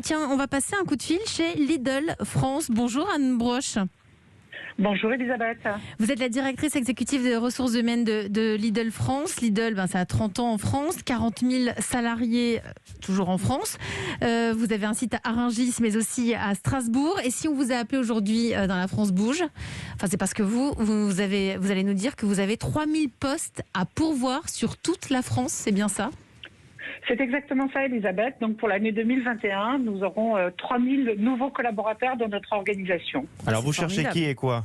Tiens, on va passer un coup de fil chez Lidl France. Bonjour Anne Broche. Bonjour Elisabeth. Vous êtes la directrice exécutive des ressources humaines de Lidl France. Lidl, ça a 30 ans en France, 40 000 salariés toujours en France. Vous avez un site à Rungis, mais aussi à Strasbourg. Et si on vous a appelé aujourd'hui dans La France Bouge, c'est parce que vous allez nous dire que vous avez 3000 postes à pourvoir sur toute la France, c'est bien ça ? C'est exactement ça, Elisabeth. Donc pour l'année 2021, nous aurons 3000 nouveaux collaborateurs dans notre organisation. Alors vous cherchez qui et quoi ?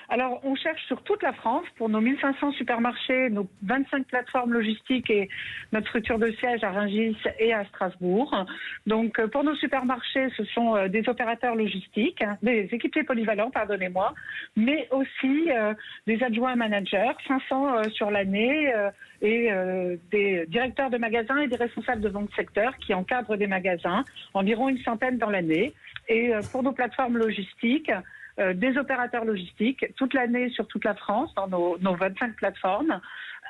Alors, on cherche sur toute la France pour nos 1500 supermarchés, nos 25 plateformes logistiques et notre structure de siège à Rungis et à Strasbourg. Donc, pour nos supermarchés, ce sont des opérateurs logistiques, des équipiers polyvalents, pardonnez-moi, mais aussi des adjoints managers, 500 sur l'année, et des directeurs de magasins et des responsables de vente secteur qui encadrent des magasins, environ une centaine dans l'année. Et pour nos plateformes logistiques, des opérateurs logistiques toute l'année sur toute la France dans nos 25 plateformes,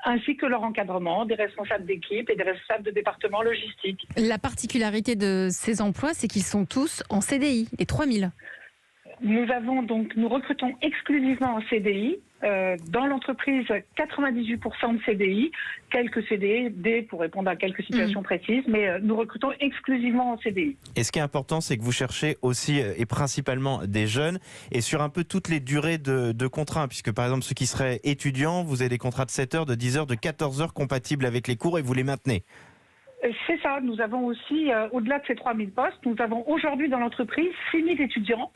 ainsi que leur encadrement, des responsables d'équipe et des responsables de département logistique. La particularité de ces emplois, c'est qu'ils sont tous en CDI, les 3000. Nous recrutons exclusivement en CDI. Dans l'entreprise, 98% de CDI, quelques CDD pour répondre à quelques situations précises, mais nous recrutons exclusivement en CDI. Et ce qui est important, c'est que vous cherchez aussi et principalement des jeunes et sur un peu toutes les durées de contrats, puisque par exemple ceux qui seraient étudiants, vous avez des contrats de 7 heures, de 10 heures, de 14 heures compatibles avec les cours et vous les maintenez. C'est ça, nous avons aussi, au-delà de ces 3000 postes, nous avons aujourd'hui dans l'entreprise 6000 étudiants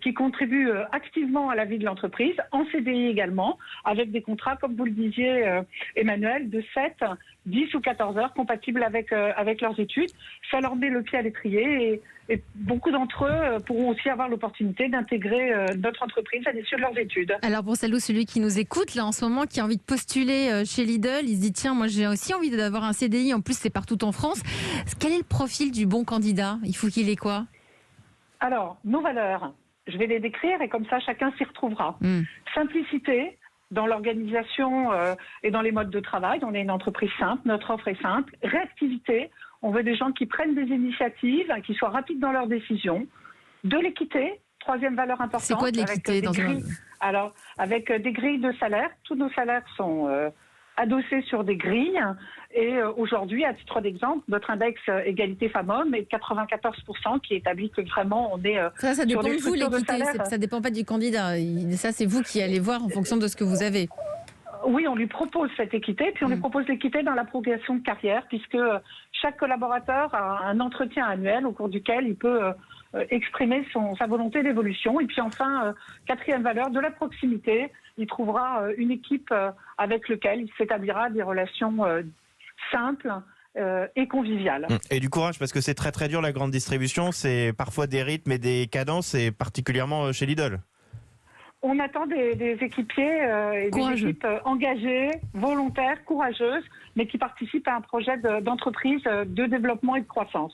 qui contribuent activement à la vie de l'entreprise, en CDI également, avec des contrats, comme vous le disiez, Emmanuel, de 7, 10 ou 14 heures compatibles avec leurs études. Ça leur met le pied à l'étrier et beaucoup d'entre eux pourront aussi avoir l'opportunité d'intégrer notre entreprise à l'issue de leurs études. Alors pour celle ou celui qui nous écoute, là en ce moment, qui a envie de postuler chez Lidl, il se dit tiens, moi j'ai aussi envie d'avoir un CDI, en plus c'est partout en France. Quel est le profil du bon candidat ? Il faut qu'il ait quoi ? Alors, nos valeurs, je vais les décrire et comme ça, chacun s'y retrouvera. Simplicité dans l'organisation et dans les modes de travail. On est une entreprise simple, notre offre est simple. Réactivité, on veut des gens qui prennent des initiatives, qui soient rapides dans leurs décisions. De l'équité, troisième valeur importante. C'est quoi de l'équité dans Alors, avec des grilles de salaire, tous nos salaires sont adossés sur des grilles. Et aujourd'hui, à titre d'exemple, notre index égalité femmes-hommes est 94%, qui établit que vraiment on est ça dépend sur des de vous, l'équité. Ça dépend pas du candidat. Ça, c'est vous qui allez voir en fonction de ce que vous avez. Oui, on lui propose cette équité, puis on lui propose l'équité dans la progression de carrière, puisque chaque collaborateur a un entretien annuel au cours duquel il peut exprimer sa volonté d'évolution. Et puis enfin, quatrième valeur, de la proximité. Il trouvera une équipe avec laquelle il s'établira des relations simples et conviviales. Et du courage, parce que c'est très très dur la grande distribution, c'est parfois des rythmes et des cadences, et particulièrement chez Lidl. On attend des équipiers et des équipes engagées, volontaires, courageuses, mais qui participent à un projet d'entreprise de développement et de croissance.